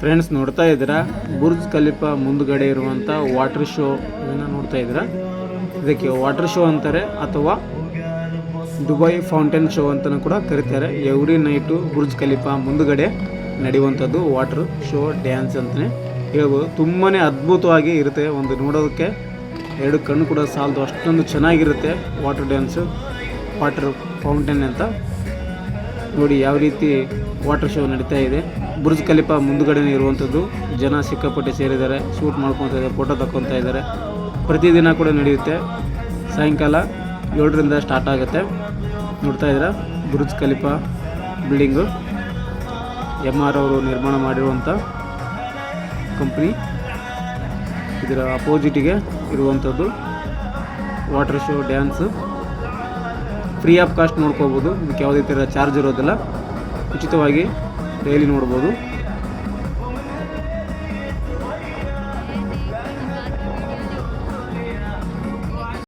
Friends ನೋಡ್ತಾ ಇದ್ದೀರಾ Burj Khalifa ಮುಂದುಗಡೆ ಇರುವಂಥ ವಾಟರ್ ಶೋ ಇದನ್ನು ನೋಡ್ತಾ ಇದ್ದೀರಾ. ಇದಕ್ಕೆ ವಾಟರ್ ಶೋ ಅಂತಾರೆ ಅಥವಾ ದುಬೈ ಫೌಂಟೇನ್ ಶೋ ಅಂತಲೂ ಕೂಡ ಕರೀತಾರೆ. ಎವ್ರಿ ನೈಟು ಬುರ್ಜ್ ಖಲೀಫಾ ಮುಂದುಗಡೆ ನಡೆಯುವಂಥದ್ದು ವಾಟರ್ ಶೋ ಡ್ಯಾನ್ಸ್ ಅಂತಲೇ ಹೇಳ್ಬೋದು. ತುಂಬಾ ಅದ್ಭುತವಾಗಿ ಇರುತ್ತೆ, ಒಂದು ನೋಡೋದಕ್ಕೆ ಎರಡು ಕಣ್ಣು ಕೂಡ ಸಾಲದು ಅಷ್ಟೊಂದು ಚೆನ್ನಾಗಿರುತ್ತೆ ವಾಟರ್ ಡ್ಯಾನ್ಸು, ವಾಟರ್ ಫೌಂಟೇನ್ ಅಂತ. ನೋಡಿ ಯಾವ ರೀತಿ ವಾಟರ್ ಶೋ ನಡೀತಾ ಇದೆ. ಬುರ್ಜ್ ಖಲೀಫಾ ಮುಂದುಗಡೆ ಇರುವಂಥದ್ದು, ಜನ ಸಿಕ್ಕಾಪಟ್ಟೆ ಸೇರಿದ್ದಾರೆ, ಶೂಟ್ ಮಾಡ್ಕೊತಾ ಇದ್ದಾರೆ, ಫೋಟೋ ತಗೊತಾ ಇದ್ದಾರೆ. ಪ್ರತಿದಿನ ಕೂಡ ನಡೆಯುತ್ತೆ, ಸಾಯಂಕಾಲ 7ರಿಂದ ಸ್ಟಾರ್ಟ್ ಆಗುತ್ತೆ. ನೋಡ್ತಾ ಇದ್ದೀರಾ ಬುರ್ಜ್ ಖಲೀಫಾ ಬಿಲ್ಡಿಂಗು MR ಅವರು ನಿರ್ಮಾಣ ಮಾಡಿರುವಂಥ ಕಂಪ್ನಿ. ಇದರ ಅಪೋಸಿಟಿಗೆ ಇರುವಂಥದ್ದು water show dance. Free of cost ನೋಡ್ಕೋಬೋದು, ಇದಕ್ಕೆ ಯಾವುದೇ ಥರ ಚಾರ್ಜ್ ಇರೋದಿಲ್ಲ, ಉಚಿತವಾಗಿ ಡೈಲಿ ನೋಡ್ಬೋದು.